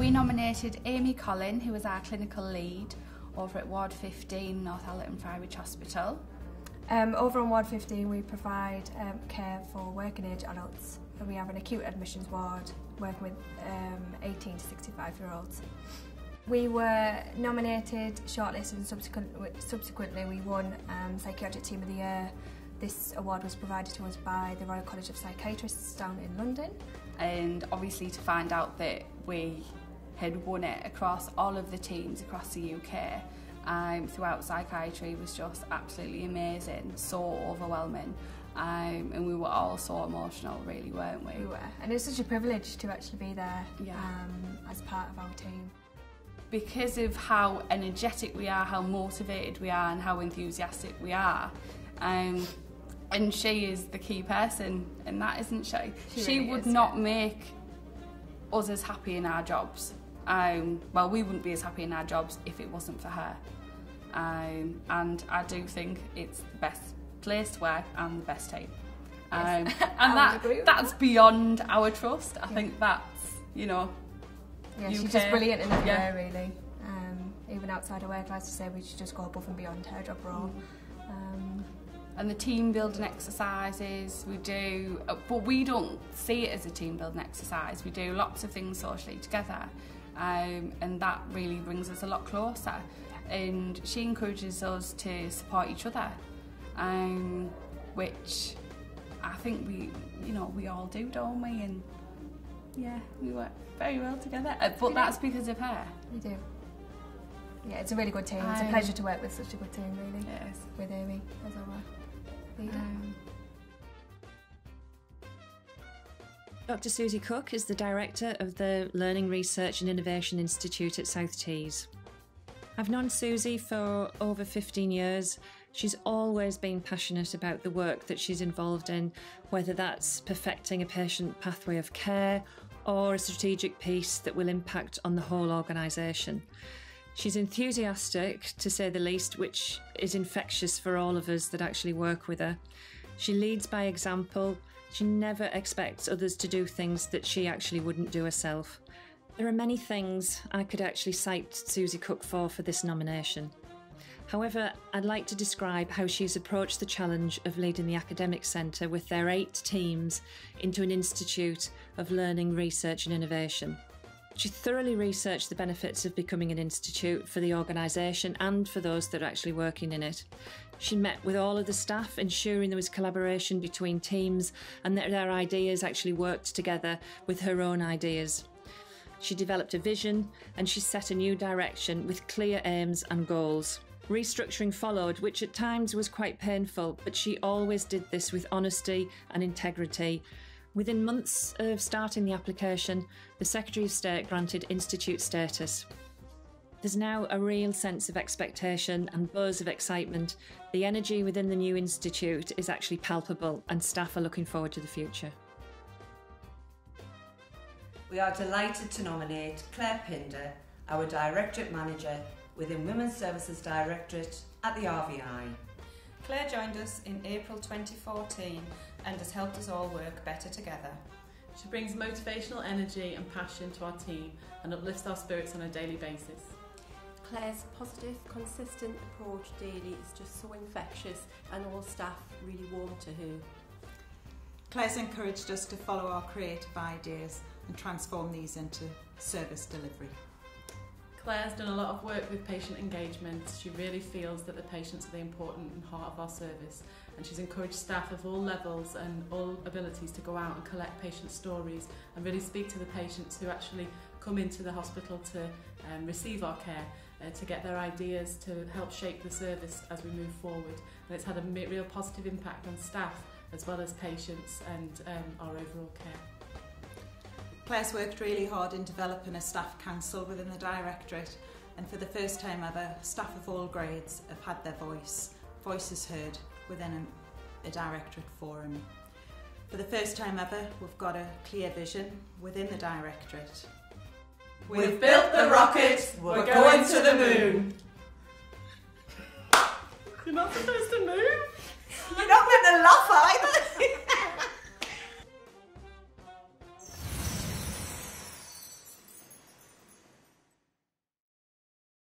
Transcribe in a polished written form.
We nominated Amy Collin, who was our clinical lead over at Ward 15, Northallerton Friarage Hospital. Over on Ward 15 we provide care for working age adults, and we have an acute admissions ward working with 18 to 65 year olds. We were nominated, shortlisted and subsequently we won Psychiatric Team of the Year. This award was provided to us by the Royal College of Psychiatrists down in London. And obviously to find out that we had won it across all of the teams across the UK throughout psychiatry was just absolutely amazing, so overwhelming. And we were all so emotional, really, weren't we? We were, and it's such a privilege to actually be there as part of our team. Because of how energetic we are, how motivated we are and how enthusiastic we are. And she is the key person in that, isn't she? She really would not make us as happy in our jobs. Well, we wouldn't be as happy in our jobs if it wasn't for her. And I do think it's the best place to work and the best team. Yes. And that's beyond our trust. I think that's, you know, yeah, she's just brilliant in every way, really. Even outside of work, I like to say we should just go above and beyond her job role. And the team building exercises we do, but we don't see it as a team building exercise. We do lots of things socially together, and that really brings us a lot closer. And she encourages us to support each other, which I think we all do, don't we? And yeah, we work very well together. But that's because of her. We do. Yeah, it's a really good team. It's a pleasure to work with such a good team, really. Yes. With Amy as our leader. Dr. Susie Cook is the Director of the Learning Research and Innovation Institute at South Tees. I've known Susie for over 15 years. She's always been passionate about the work that she's involved in, whether that's perfecting a patient pathway of care or a strategic piece that will impact on the whole organisation. She's enthusiastic, to say the least, which is infectious for all of us that actually work with her. She leads by example. She never expects others to do things that she actually wouldn't do herself. There are many things I could actually cite Susie Cook for this nomination. However, I'd like to describe how she's approached the challenge of leading the Academic Centre with their 8 teams into an institute of learning, research and innovation. She thoroughly researched the benefits of becoming an institute for the organisation and for those that are actually working in it. She met with all of the staff, ensuring there was collaboration between teams and that their ideas actually worked together with her own ideas. She developed a vision and she set a new direction with clear aims and goals. Restructuring followed, which at times was quite painful, but she always did this with honesty and integrity. Within months of starting the application, the Secretary of State granted institute status. There's now a real sense of expectation and buzz of excitement. The energy within the new institute is actually palpable and staff are looking forward to the future. We are delighted to nominate Claire Pinder, our Directorate Manager within Women's Services Directorate at the RVI. Claire joined us in April 2014 and has helped us all work better together. She brings motivational energy and passion to our team and uplifts our spirits on a daily basis. Claire's positive, consistent approach daily is just so infectious and all staff really warm to her. Claire's encouraged us to follow our creative ideas and transform these into service delivery. Claire's done a lot of work with patient engagement. She really feels that the patients are the important heart of our service, and she's encouraged staff of all levels and all abilities to go out and collect patient stories and really speak to the patients who actually come into the hospital to receive our care, to get their ideas to help shape the service as we move forward. And it's had a real positive impact on staff as well as patients and our overall care. Claire's worked really hard in developing a staff council within the Directorate, and for the first time ever, staff of all grades have had their voices heard within a Directorate forum. For the first time ever, we've got a clear vision within the Directorate. We've built the rocket, we're going to the moon. You're not supposed